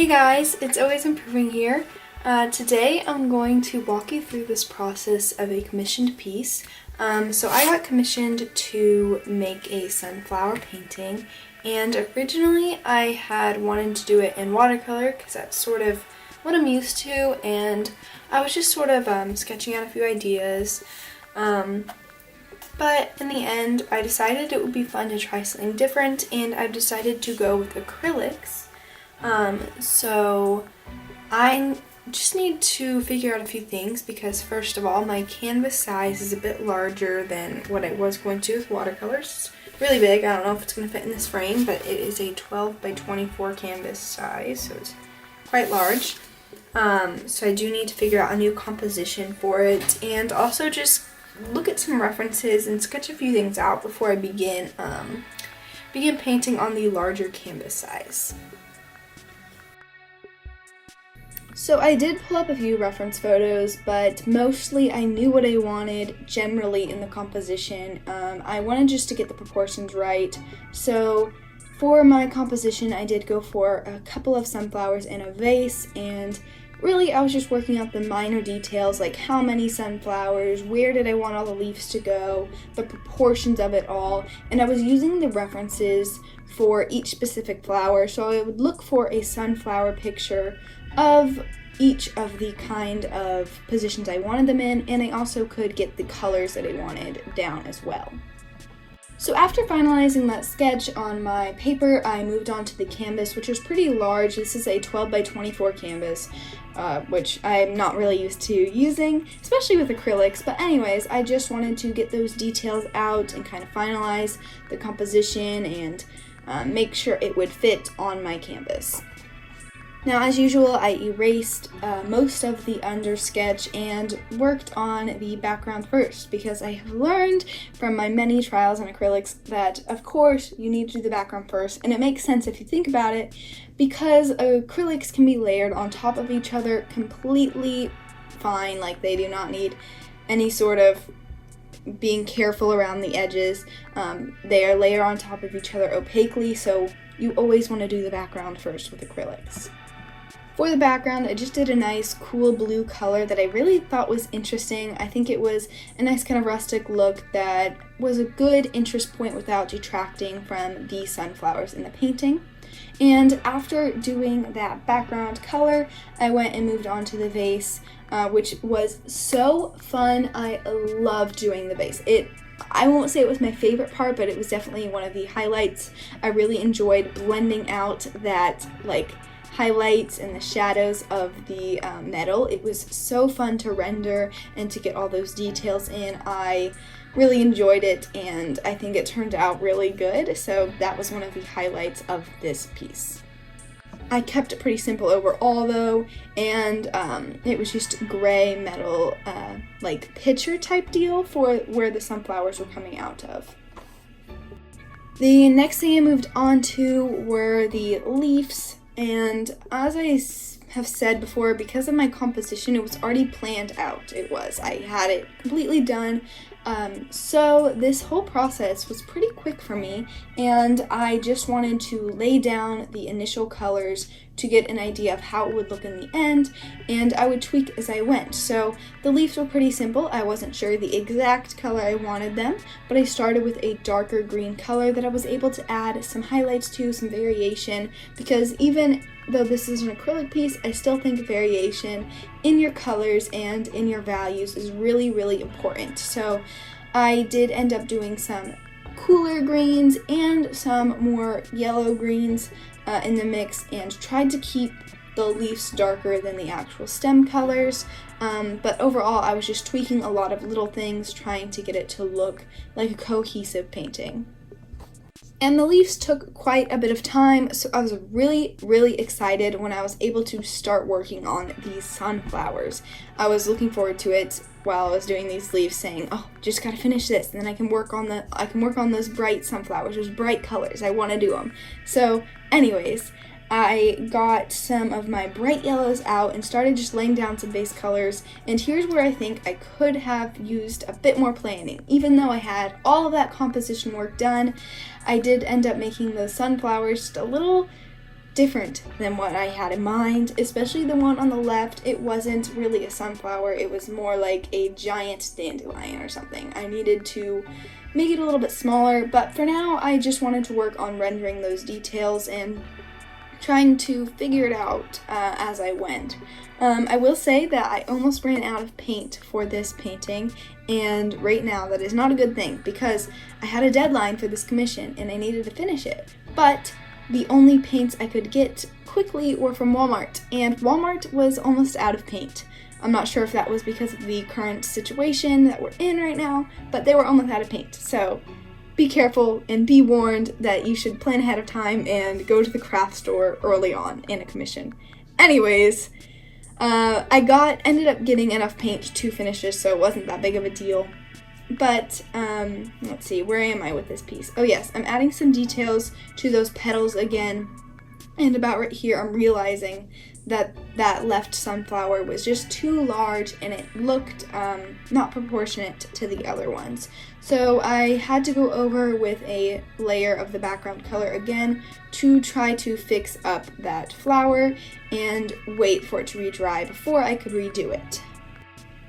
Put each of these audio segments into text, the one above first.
Hey guys, it's Always Improving here. Today I'm going to walk you through this process of a commissioned piece. So I got commissioned to make a sunflower painting, and originally I had wanted to do it in watercolor because that's sort of what I'm used to, and I was just sort of sketching out a few ideas. But in the end I decided it would be fun to try something different, and I decided to go with acrylics. So I just need to figure out a few things because first of all, my canvas size is a bit larger than what I was going to with watercolors. It's really big. I don't know if it's going to fit in this frame, but it is a 12 by 24 canvas size, so it's quite large. So I do need to figure out a new composition for it, and also just look at some references and sketch a few things out before I begin painting on the larger canvas size. So I did pull up a few reference photos, but mostly I knew what I wanted generally in the composition. I wanted just to get the proportions right. So for my composition, I did go for a couple of sunflowers in a vase, and really I was just working out the minor details, like how many sunflowers, where did I want all the leaves to go, the proportions of it all, and I was using the references for each specific flower. So I would look for a sunflower picture of each of the kind of positions I wanted them in, and I also could get the colors that I wanted down as well. So after finalizing that sketch on my paper, I moved on to the canvas, which was pretty large. This is a 12 by 24 canvas, which I'm not really used to using, especially with acrylics. But anyways, I just wanted to get those details out and kind of finalize the composition and make sure it would fit on my canvas. Now, as usual, I erased most of the under sketch and worked on the background first, because I have learned from my many trials on acrylics that, of course, you need to do the background first, and it makes sense if you think about it, because acrylics can be layered on top of each other completely fine. Like, they do not need any sort of being careful around the edges. They are layered on top of each other opaquely, so you always want to do the background first with acrylics. For the background, I just did a nice cool blue color that I really thought was interesting. I think it was a nice kind of rustic look that was a good interest point without detracting from the sunflowers in the painting. And after doing that background color, I went and moved on to the vase, which was so fun. I loved doing the vase. I won't say it was my favorite part, but it was definitely one of the highlights. I really enjoyed blending out that highlights and the shadows of the metal. It was so fun to render and to get all those details in. I really enjoyed it, and I think it turned out really good, so that was one of the highlights of this piece. I kept it pretty simple overall though, and it was just gray metal, picture type deal for where the sunflowers were coming out of. The next thing I moved on to were the leaves. And as I have said before, because of my composition, it was already planned out. I had it completely done. So this whole process was pretty quick for me, and I just wanted to lay down the initial colors to get an idea of how it would look in the end, and I would tweak as I went. So the leaves were pretty simple. I wasn't sure the exact color I wanted them, but I started with a darker green color that I was able to add some highlights to, some variation, because even though this is an acrylic piece, I still think variation in your colors and in your values is really, really important. So I did end up doing some cooler greens and some more yellow greens in the mix, and tried to keep the leaves darker than the actual stem colors. But overall, I was just tweaking a lot of little things, trying to get it to look like a cohesive painting. And the leaves took quite a bit of time, so I was really, really excited when I was able to start working on these sunflowers. I was looking forward to it while I was doing these leaves, saying, "Oh, just gotta finish this, and then I can work on those bright sunflowers, those bright colors. I want to do them." So, anyways, I got some of my bright yellows out and started just laying down some base colors, and here's where I think I could have used a bit more planning. Even though I had all of that composition work done, I did end up making those sunflowers just a little different than what I had in mind, especially the one on the left. It wasn't really a sunflower, it was more like a giant dandelion or something. I needed to make it a little bit smaller, but for now I just wanted to work on rendering those details and trying to figure it out as I went. I will say that I almost ran out of paint for this painting, and right now that is not a good thing because I had a deadline for this commission and I needed to finish it. But the only paints I could get quickly were from Walmart, and Walmart was almost out of paint. I'm not sure if that was because of the current situation that we're in right now, but they were almost out of paint. So be careful and be warned that you should plan ahead of time and go to the craft store early on in a commission. Anyways, I ended up getting enough paint to finish this, so it wasn't that big of a deal. But, let's see, where am I with this piece? Oh yes, I'm adding some details to those petals again, and about right here I'm realizing that that left sunflower was just too large and it looked not proportionate to the other ones. So I had to go over with a layer of the background color again to try to fix up that flower and wait for it to re-dry before I could redo it.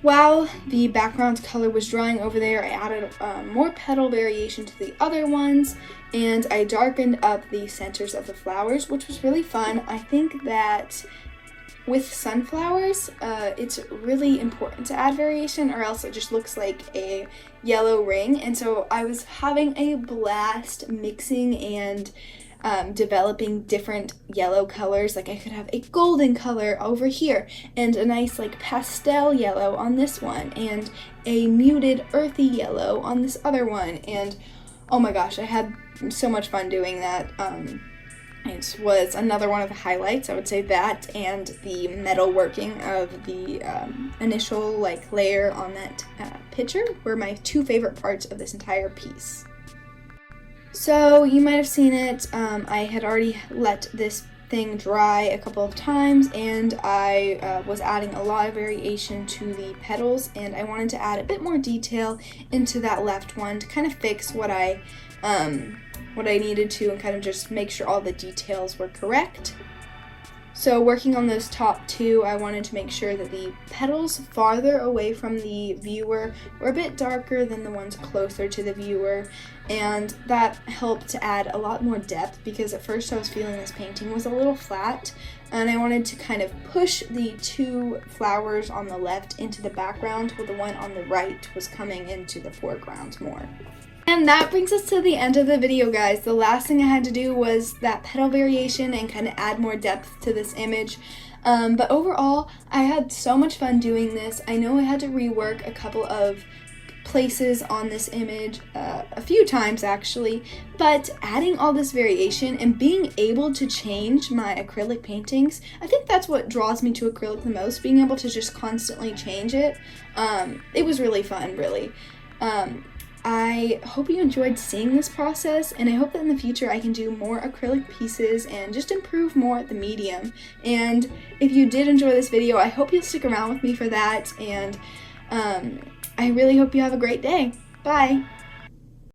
While the background color was drying over there, I added more petal variation to the other ones, and I darkened up the centers of the flowers, which was really fun. I think that with sunflowers, it's really important to add variation or else it just looks like a yellow ring, and so I was having a blast mixing and developing different yellow colors. Like I could have a golden color over here and a nice like pastel yellow on this one and a muted earthy yellow on this other one, and oh my gosh, I had so much fun doing that. It was another one of the highlights. I would say that and the metal working of the initial like layer on that picture were my two favorite parts of this entire piece. So you might have seen it, I had already let this thing dry a couple of times, and I was adding a lot of variation to the petals, and I wanted to add a bit more detail into that left one to kind of fix what I needed to and kind of just make sure all the details were correct. So working on those top two, I wanted to make sure that the petals farther away from the viewer were a bit darker than the ones closer to the viewer, and that helped to add a lot more depth because at first I was feeling this painting was a little flat, and I wanted to kind of push the two flowers on the left into the background while the one on the right was coming into the foreground more. And that brings us to the end of the video, guys. The last thing I had to do was that petal variation and kind of add more depth to this image. But overall, I had so much fun doing this. I know I had to rework a couple of places on this image a few times actually, but adding all this variation and being able to change my acrylic paintings, I think that's what draws me to acrylic the most, being able to just constantly change it. It was really fun, really. I hope you enjoyed seeing this process, and I hope that in the future I can do more acrylic pieces and just improve more at the medium. And if you did enjoy this video, I hope you'll stick around with me for that, and I really hope you have a great day. Bye!